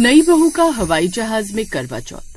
नई बहू का हवाई जहाज में करवा चौथ।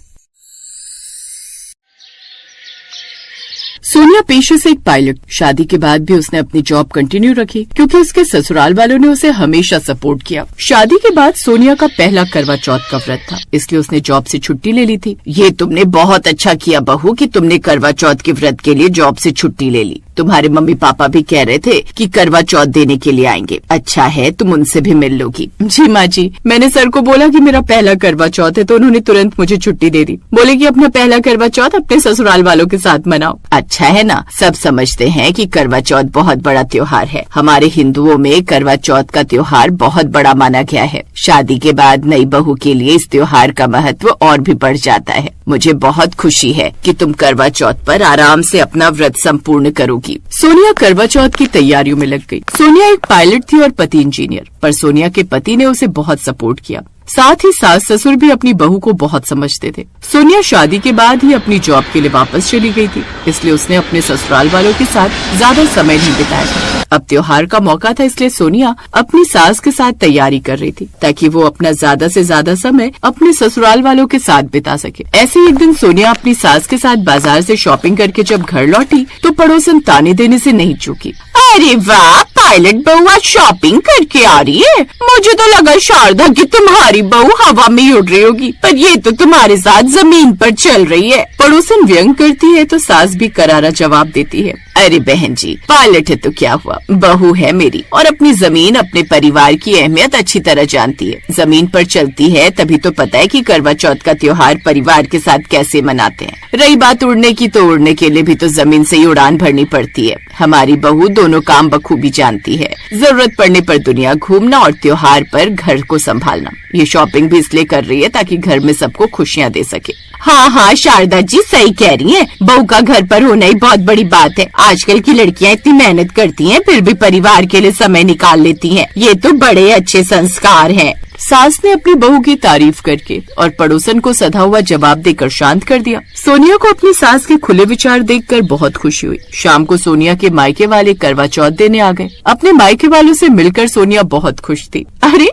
सोनिया पेशे से एक पायलट। शादी के बाद भी उसने अपनी जॉब कंटिन्यू रखी क्योंकि उसके ससुराल वालों ने उसे हमेशा सपोर्ट किया। शादी के बाद सोनिया का पहला करवा चौथ का व्रत था, इसलिए उसने जॉब से छुट्टी ले ली थी। ये तुमने बहुत अच्छा किया बहू कि तुमने करवा चौथ के व्रत के लिए जॉब से छुट्टी ले ली। तुम्हारे मम्मी पापा भी कह रहे थे कि करवा चौथ देने के लिए आएंगे। अच्छा है तुम उनसे भी मिल लोगी। जी माँ जी, मैंने सर को बोला कि मेरा पहला करवा चौथ है तो उन्होंने तुरंत मुझे छुट्टी दे दी। बोले कि अपना पहला करवा चौथ अपने ससुराल वालों के साथ मनाओ। अच्छा है ना, सब समझते हैं कि करवा चौथ बहुत बड़ा त्योहार है। हमारे हिंदुओं में करवा चौथ का त्योहार बहुत बड़ा माना गया है। शादी के बाद नई बहू के लिए इस त्योहार का महत्व और भी बढ़ जाता है। मुझे बहुत खुशी है कि तुम करवा चौथ पर आराम से अपना व्रत संपूर्ण करोगी। सोनिया करवा चौथ की तैयारियों में लग गई। सोनिया एक पायलट थी और पति इंजीनियर, पर सोनिया के पति ने उसे बहुत सपोर्ट किया। साथ ही सास ससुर भी अपनी बहू को बहुत समझते थे। सोनिया शादी के बाद ही अपनी जॉब के लिए वापस चली गई थी, इसलिए उसने अपने ससुराल वालों के साथ ज्यादा समय नहीं बिताया था। अब त्योहार का मौका था, इसलिए सोनिया अपनी सास के साथ तैयारी कर रही थी ताकि वो अपना ज्यादा से ज्यादा समय अपने ससुराल वालों के साथ बिता सके। ऐसे ही एक दिन सोनिया अपनी सास के साथ बाजार से शॉपिंग करके जब घर लौटी तो पड़ोसन ताने देने से नहीं चूकी। अरे वाह, पायलट बहू आज शॉपिंग करके आ रही है। मुझे तो लगा शारदा कि तुम्हारी बहू हवा में उड़ रही होगी, पर ये तो तुम्हारे साथ जमीन पर चल रही है। पड़ोसन व्यंग करती है तो सास भी करारा जवाब देती है। अरे बहन जी, पायलट है तो क्या हुआ, बहू है मेरी और अपनी जमीन अपने परिवार की अहमियत अच्छी तरह जानती है। जमीन पर चलती है तभी तो पता है कि करवा चौथ का त्योहार परिवार के साथ कैसे मनाते हैं। रही बात उड़ने की, तो उड़ने के लिए भी तो जमीन से ही उड़ान भरनी पड़ती है। हमारी बहू दोनों काम बखूबी जानती है, जरूरत पड़ने पर दुनिया घूमना और त्योहार पर घर को संभालना। ये शॉपिंग भी इसलिए कर रही है ताकि घर में सबको खुशियाँ दे सके। हाँ हाँ शारदा जी सही कह रही हैं, बहू का घर पर होना ही बहुत बड़ी बात है। आजकल की लड़कियां इतनी मेहनत करती हैं फिर भी परिवार के लिए समय निकाल लेती हैं। ये तो बड़े अच्छे संस्कार हैं। सास ने अपनी बहू की तारीफ करके और पड़ोसन को सधा हुआ जवाब देकर शांत कर दिया। सोनिया को अपनी सास के खुले विचार देखकर बहुत खुशी हुई। शाम को सोनिया के मायके वाले करवा चौथ देने आ गए। अपने मायके वालों से मिलकर सोनिया बहुत खुश थी। अरे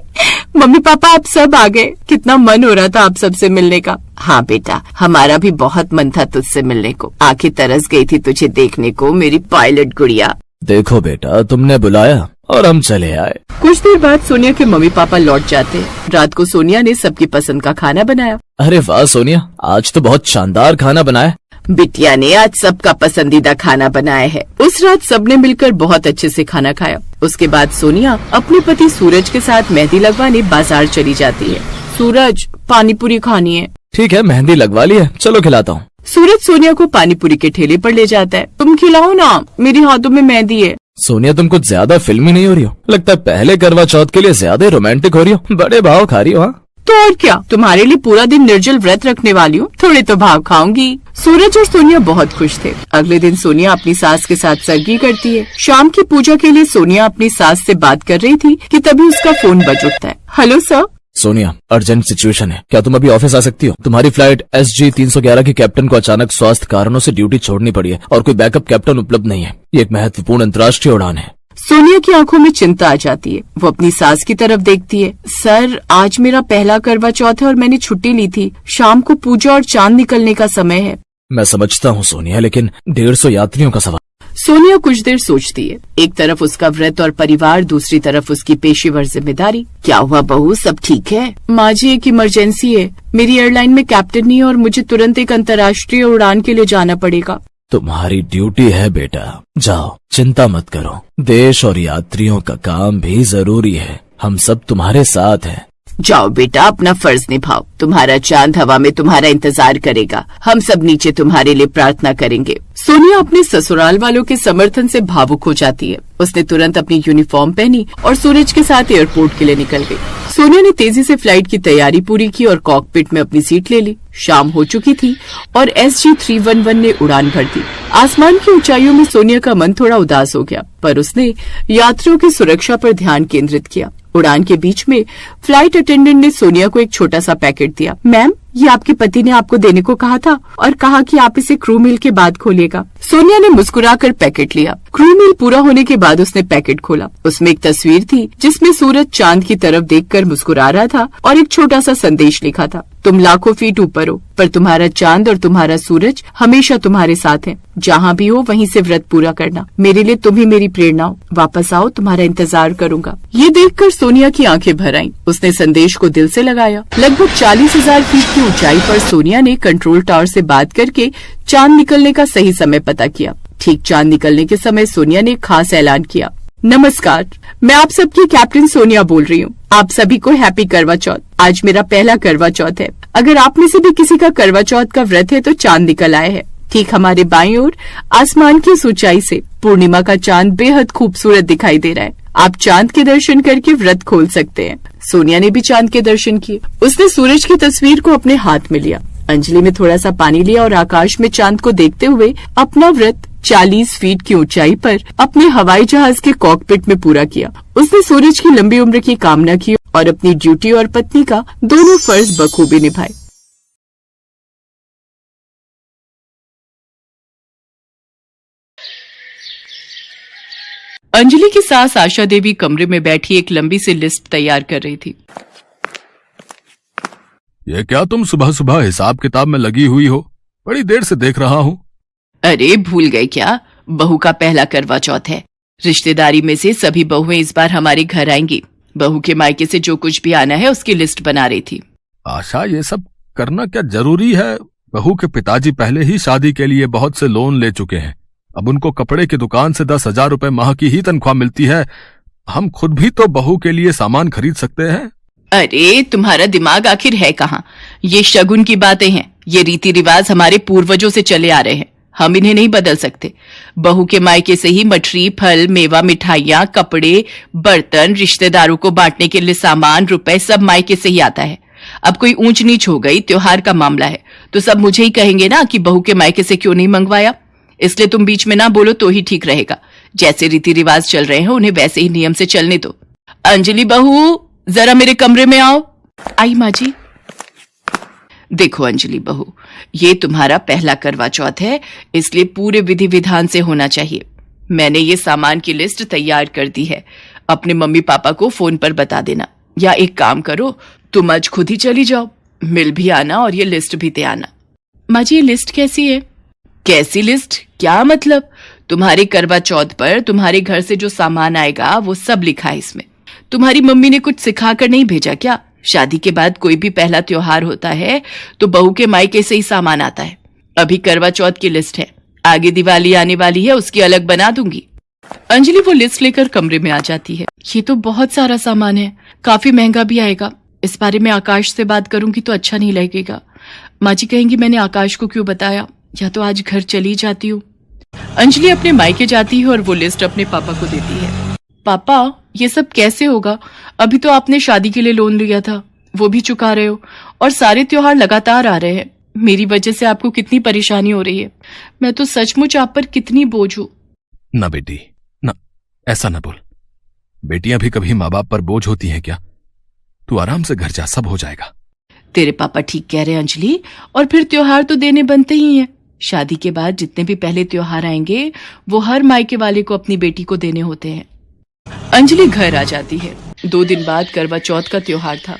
मम्मी पापा आप सब आ गए, कितना मन हो रहा था आप सबसे मिलने का। हाँ बेटा, हमारा भी बहुत मन था तुझसे मिलने को। आंखें तरस गई थी तुझे देखने को मेरी पायलट गुड़िया। देखो बेटा, तुमने बुलाया और हम चले आए। कुछ देर बाद सोनिया के मम्मी पापा लौट जाते हैं। रात को सोनिया ने सबकी पसंद का खाना बनाया। अरे वाह सोनिया, आज तो बहुत शानदार खाना बनाया। बिटिया ने आज सबका पसंदीदा खाना बनाया है। उस रात सबने मिलकर बहुत अच्छे से खाना खाया। उसके बाद सोनिया अपने पति सूरज के साथ मेहंदी लगवाने बाजार चली जाती है। सूरज, पानी पूरी खानी है। ठीक है, मेहंदी लगवा ली है, चलो खिलाता हूँ। सूरज सोनिया को पानी पूरी के ठेले पर ले जाता है। तुम खिलाओ ना, मेरे हाथों में मेहंदी है। सोनिया तुम कुछ ज्यादा फिल्मी नहीं हो रही हो, लगता है पहले करवा चौथ के लिए ज्यादा रोमांटिक हो रही हो। बड़े भाव खा रही हो। हाँ तो और क्या, तुम्हारे लिए पूरा दिन निर्जल व्रत रखने वाली हूँ, थोड़े तो भाव खाऊंगी। सूरज और सोनिया बहुत खुश थे। अगले दिन सोनिया अपनी सास के साथ सरगी करती है। शाम की पूजा के लिए सोनिया अपनी सास से बात कर रही थी कि तभी उसका फोन बज उठता है। Hello sir. Sonia, urgent situation है, क्या तुम अभी ऑफिस आ सकती हो? तुम्हारी फ्लाइट SG 311 की कैप्टन को अचानक स्वास्थ्य कारणों से ड्यूटी छोड़नी पड़ी है और कोई बैकअप कैप्टन उपलब्ध नहीं है। ये एक महत्वपूर्ण अंतर्राष्ट्रीय उड़ान है। सोनिया की आंखों में चिंता आ जाती है। वो अपनी सास की तरफ देखती है। सर, आज मेरा पहला करवा चौथ है और मैंने छुट्टी ली थी। शाम को पूजा और चांद निकलने का समय है। मैं समझता हूँ सोनिया, लेकिन 150 यात्रियों का सवाल। सोनिया कुछ देर सोचती है। एक तरफ उसका व्रत और परिवार, दूसरी तरफ उसकी पेशेवर जिम्मेदारी। क्या हुआ बहू, सब ठीक है? माँ जी, एक इमरजेंसी है। मेरी एयरलाइन में कैप्टन नहीं है और मुझे तुरंत एक अंतर्राष्ट्रीय उड़ान के लिए जाना पड़ेगा। तुम्हारी ड्यूटी है बेटा, जाओ, चिंता मत करो। देश और यात्रियों का काम भी जरूरी है। हम सब तुम्हारे साथ हैं। जाओ बेटा, अपना फर्ज निभाओ। तुम्हारा चांद हवा में तुम्हारा इंतजार करेगा। हम सब नीचे तुम्हारे लिए प्रार्थना करेंगे। सोनिया अपने ससुराल वालों के समर्थन से भावुक हो जाती है। उसने तुरंत अपनी यूनिफॉर्म पहनी और सूरज के साथ एयरपोर्ट के लिए निकल गई। सोनिया ने तेजी से फ्लाइट की तैयारी पूरी की और कॉकपिट में अपनी सीट ले ली। शाम हो चुकी थी और SG-311 ने उड़ान भर दी। आसमान की ऊंचाइयों में सोनिया का मन थोड़ा उदास हो गया, पर उसने यात्रियों की सुरक्षा पर ध्यान केंद्रित किया। उड़ान के बीच में फ्लाइट अटेंडेंट ने सोनिया को एक छोटा सा पैकेट दिया। मैम, ये आपके पति ने आपको देने को कहा था और कहा कि आप इसे क्रू मील के बाद खोलिएगा। सोनिया ने मुस्कुराकर पैकेट लिया। क्रू मील पूरा होने के बाद उसने पैकेट खोला। उसमें एक तस्वीर थी जिसमें सूरज चांद की तरफ देखकर मुस्कुरा रहा था और एक छोटा सा संदेश लिखा था, तुम लाखों फीट ऊपर हो, पर तुम्हारा चांद और तुम्हारा सूरज हमेशा तुम्हारे साथ है। जहाँ भी हो वहीं से व्रत पूरा करना। मेरे लिए तुम ही मेरी प्रेरणा हो। वापस आओ, तुम्हारा इंतजार करूंगा। ये देखकर सोनिया की आंखें भर आईं। उसने संदेश को दिल से लगाया। लगभग 40,000 फीट की ऊंचाई पर सोनिया ने कंट्रोल टावर से बात करके चांद निकलने का सही समय पता किया। ठीक चांद निकलने के समय सोनिया ने खास ऐलान किया, नमस्कार, मैं आप सबकी कैप्टन सोनिया बोल रही हूँ। आप सभी को हैप्पी करवा चौथ। आज मेरा पहला करवा चौथ है। अगर आप में से भी किसी का करवा चौथ का व्रत है तो चांद निकल आए हैं। ठीक हमारे बाईं ओर आसमान की ऊंचाई से पूर्णिमा का चांद बेहद खूबसूरत दिखाई दे रहा है। आप चांद के दर्शन करके व्रत खोल सकते हैं। सोनिया ने भी चांद के दर्शन किए। उसने सूरज की तस्वीर को अपने हाथ में लिया, अंजलि में थोड़ा सा पानी लिया और आकाश में चांद को देखते हुए अपना व्रत 40 फीट की ऊंचाई पर अपने हवाई जहाज के कॉकपिट में पूरा किया। उसने सूरज की लंबी उम्र की कामना की और अपनी ड्यूटी और पत्नी का दोनों फर्ज बखूबी निभाए। अंजलि की सास आशा देवी कमरे में बैठी एक लंबी सी लिस्ट तैयार कर रही थी। ये क्या तुम सुबह सुबह हिसाब किताब में लगी हुई हो? बड़ी देर से देख रहा हूँ। अरे भूल गए क्या, बहू का पहला करवा चौथ है। रिश्तेदारी में से सभी बहुएं इस बार हमारे घर आएंगी। बहू के मायके से जो कुछ भी आना है उसकी लिस्ट बना रही थी। आशा, ये सब करना क्या जरूरी है? बहू के पिताजी पहले ही शादी के लिए बहुत से लोन ले चुके हैं। अब उनको कपड़े की दुकान से 10,000 रुपए माह की ही तनख्वाह मिलती है। हम खुद भी तो बहू के लिए सामान खरीद सकते हैं। अरे तुम्हारा दिमाग आखिर है कहाँ? ये शगुन की बातें हैं। ये रीति रिवाज हमारे पूर्वजों से चले आ रहे हैं, हम इन्हें नहीं बदल सकते। बहू के मायके से ही मठरी, फल, मेवा, मिठाइयाँ, कपड़े, बर्तन, रिश्तेदारों को बांटने के लिए सामान, रुपए सब मायके से ही आता है। अब कोई ऊंच नीच हो गई, त्योहार का मामला है तो सब मुझे ही कहेंगे ना कि बहू के मायके से क्यों नहीं मंगवाया। इसलिए तुम बीच में ना बोलो तो ही ठीक रहेगा। जैसे रीति रिवाज चल रहे हैं उन्हें वैसे ही नियम से चलने दो। अंजलि बहू, जरा मेरे कमरे में आओ। आई माँ जी। देखो अंजलि बहू, ये तुम्हारा पहला करवा चौथ है, इसलिए पूरे विधि विधान से होना चाहिए। मैंने ये सामान की लिस्ट तैयार कर दी है। अपने मम्मी पापा को फोन पर बता देना, या एक काम करो, तुम आज खुद ही चली जाओ, मिल भी आना और ये लिस्ट भी दे आना। माँ जी, ये लिस्ट कैसी है? कैसी लिस्ट? क्या मतलब? तुम्हारे करवा चौथ पर तुम्हारे घर से जो सामान आएगा वो सब लिखा है इसमें। तुम्हारी मम्मी ने कुछ सिखाकर नहीं भेजा क्या? शादी के बाद कोई भी पहला त्योहार होता है तो बहू के मायके से ही सामान आता है। अभी करवा चौथ की लिस्ट है, आगे दिवाली आने वाली है, उसकी अलग बना दूंगी। अंजलि वो लिस्ट लेकर कमरे में आ जाती है। ये तो बहुत सारा सामान है, काफी महंगा भी आएगा। इस बारे में आकाश से बात करूंगी तो अच्छा नहीं लगेगा। माँ जी कहेंगी मैंने आकाश को क्यों बताया, या तो आज घर चली जाती हूँ। अंजलि अपने मायके जाती है और वो लिस्ट अपने पापा को देती है। पापा, ये सब कैसे होगा? अभी तो आपने शादी के लिए लोन लिया था, वो भी चुका रहे हो, और सारे त्योहार लगातार आ रहे हैं। मेरी वजह से आपको कितनी परेशानी हो रही है। मैं तो सचमुच आप पर कितनी बोझ हूँ। ना बेटी, ना, ऐसा ना बोल। बेटियां भी कभी माँ बाप पर बोझ होती हैं क्या? तू आराम से घर जा, सब हो जाएगा। तेरे पापा ठीक कह रहे हैं अंजलि, और फिर त्योहार तो देने बनते ही हैं। शादी के बाद जितने भी पहले त्योहार आएंगे वो हर मायके वाले को अपनी बेटी को देने होते हैं। अंजलि घर आ जाती है। 2 दिन बाद करवा चौथ का त्योहार था।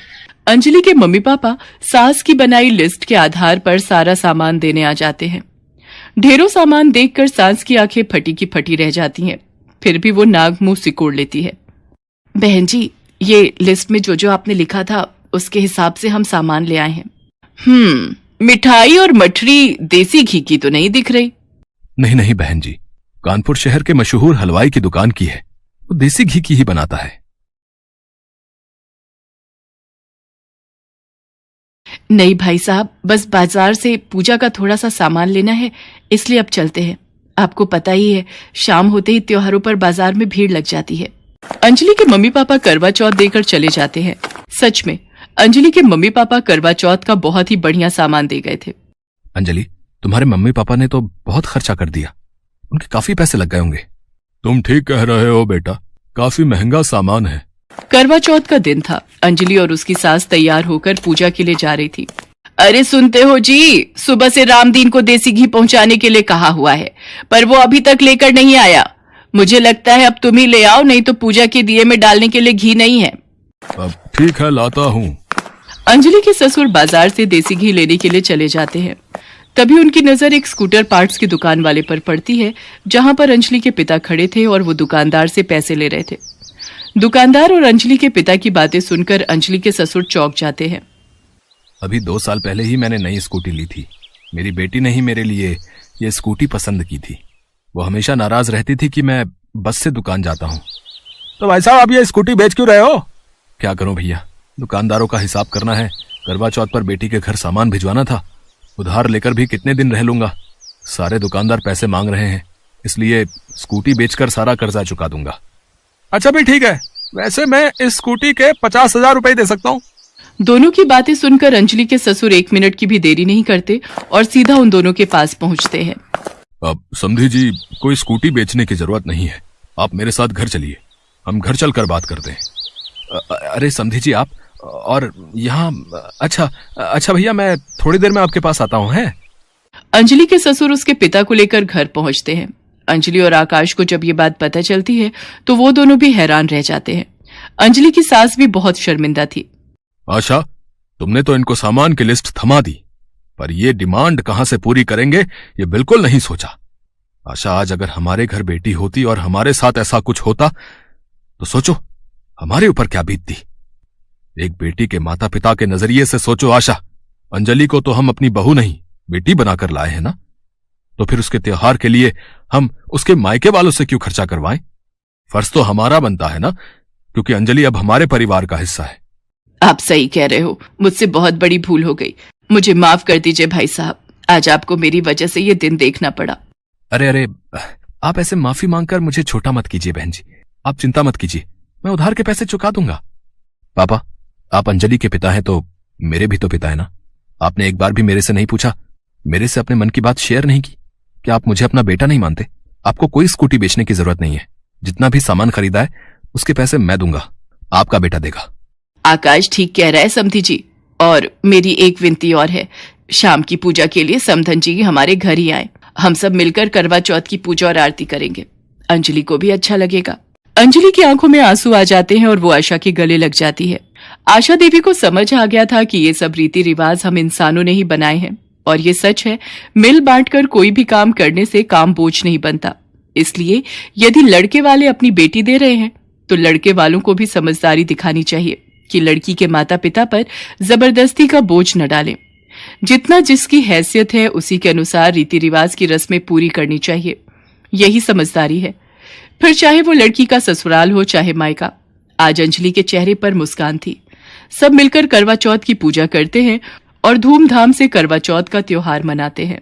अंजलि के मम्मी पापा सास की बनाई लिस्ट के आधार पर सारा सामान देने आ जाते हैं। ढेरों सामान देखकर सास की आंखें फटी की फटी रह जाती हैं, फिर भी वो नाक मुंह सिकोड़ लेती है। बहन जी, ये लिस्ट में जो जो आपने लिखा था उसके हिसाब से हम सामान ले आए हैं। मिठाई और मठरी देसी घी की तो नहीं दिख रही। नहीं नहीं बहन जी, कानपुर शहर के मशहूर हलवाई की दुकान की है, वो देसी घी की ही बनाता है। नहीं भाई साहब, बस बाजार से पूजा का थोड़ा सा सामान लेना है, इसलिए अब चलते हैं। आपको पता ही है, शाम होते ही त्योहारों पर बाजार में भीड़ लग जाती है। अंजलि के मम्मी पापा करवा चौथ देकर चले जाते हैं। सच में अंजलि के मम्मी पापा करवा चौथ का बहुत ही बढ़िया सामान दे गए थे। अंजलि, तुम्हारे मम्मी पापा ने तो बहुत खर्चा कर दिया, उनके काफी पैसे लग गए होंगे। तुम ठीक कह रहे हो बेटा, काफी महंगा सामान है। करवा चौथ का दिन था। अंजलि और उसकी सास तैयार होकर पूजा के लिए जा रही थी। अरे सुनते हो जी, सुबह से रामदीन को देसी घी पहुंचाने के लिए कहा हुआ है, पर वो अभी तक लेकर नहीं आया। मुझे लगता है अब तुम ही ले आओ, नहीं तो पूजा के दिए में डालने के लिए घी नहीं है। अब ठीक है, लाता हूँ। अंजलि के ससुर बाजार से देसी घी लेने के लिए चले जाते हैं। तभी उनकी नजर एक स्कूटर पार्ट्स की दुकान वाले पर पड़ती है, जहां पर अंजलि के पिता खड़े थे और वो दुकानदार से पैसे ले रहे थे। दुकानदार और अंजलि के पिता की बातें सुनकर अंजलि के ससुर चौंक जाते हैं। अभी 2 साल पहले ही मैंने नई स्कूटी ली थी। मेरी बेटी ने ही मेरे लिए ये स्कूटी पसंद की थी। वो हमेशा नाराज रहती थी कि मैं बस से दुकान जाता हूँ। तो भाई साहब, आप ये स्कूटी बेच क्यों रहे हो? क्या करूं भैया, दुकानदारों का हिसाब करना है। करवा चौथ पर बेटी के घर सामान भिजवाना था। उधार लेकर भी कितने दिन रह लूंगा। सारे दुकानदार पैसे मांग रहे हैं, इसलिए स्कूटी बेचकर सारा कर्जा चुका दूंगा। अच्छा भी ठीक है, वैसे मैं इस स्कूटी के 50,000 रुपए दे सकता हूँ। दोनों की बातें सुनकर अंजलि के ससुर 1 मिनट की भी देरी नहीं करते और सीधा उन दोनों के पास पहुंचते हैं। अब समधी जी, कोई स्कूटी बेचने की जरूरत नहीं है। आप मेरे साथ घर चलिए, हम घर चलकर बात करते हैं। अरे समधी जी, आप और यहाँ? अच्छा भैया, मैं थोड़ी देर में आपके पास आता हूँ। है अंजलि के ससुर उसके पिता को लेकर घर पहुंचते हैं। अंजलि और आकाश को जब ये बात पता चलती है तो वो दोनों भी हैरान रह जाते हैं। अंजलि की सास भी बहुत शर्मिंदा थी। आशा, तुमने तो इनको सामान की लिस्ट थमा दी, पर ये डिमांड कहां से पूरी करेंगे ये बिल्कुल नहीं सोचा। आशा, आज अगर हमारे घर बेटी होती और हमारे साथ ऐसा कुछ होता तो सोचो हमारे ऊपर क्या बीतती। एक बेटी के माता पिता के नजरिए से सोचो आशा। अंजलि को तो हम अपनी बहू नहीं बेटी बनाकर लाए हैं ना, तो फिर उसके त्योहार के लिए हम उसके मायके वालों से क्यों खर्चा करवाएं? फर्ज तो हमारा बनता है ना, क्योंकि अंजलि अब हमारे परिवार का हिस्सा है। आप सही कह रहे हो, मुझसे बहुत बड़ी भूल हो गई। मुझे माफ कर दीजिए भाई साहब, आज आपको मेरी वजह से ये दिन देखना पड़ा। अरे, आप ऐसे माफी मांगकर मुझे छोटा मत कीजिए बहन जी। आप चिंता मत कीजिए, मैं उधार के पैसे चुका दूंगा। पापा, आप अंजलि के पिता हैं तो मेरे भी तो पिता है ना। आपने एक बार भी मेरे से नहीं पूछा, मेरे से अपने मन की बात शेयर नहीं की। क्या आप मुझे अपना बेटा नहीं मानते? आपको कोई स्कूटी बेचने की जरूरत नहीं है। जितना भी सामान खरीदा है उसके पैसे मैं दूंगा, आपका बेटा देगा। आकाश ठीक कह रहा है समधी जी, और मेरी एक विनती और है। शाम की पूजा के लिए समधन जी हमारे घर ही आए। हम सब मिलकर करवा चौथ की पूजा और आरती करेंगे। अंजलि को भी अच्छा लगेगा। अंजलि की आंखों में आंसू आ जाते हैं और वो आशा के गले लग जाती है। आशा देवी को समझ आ गया था कि ये सब रीति रिवाज हम इंसानों ने ही बनाए हैं, और ये सच है, मिल बांटकर कोई भी काम करने से काम बोझ नहीं बनता। इसलिए यदि लड़के वाले अपनी बेटी दे रहे हैं तो लड़के वालों को भी समझदारी दिखानी चाहिए कि लड़की के माता पिता पर जबरदस्ती का बोझ न डालें। जितना जिसकी हैसियत है उसी के अनुसार रीति रिवाज की रस्में पूरी करनी चाहिए। यही समझदारी है। फिर चाहे वो लड़की का ससुराल हो चाहे मायका। आज अंजलि के चेहरे पर मुस्कान थी। सब मिलकर करवा चौथ की पूजा करते हैं और धूमधाम से करवा चौथ का त्योहार मनाते हैं।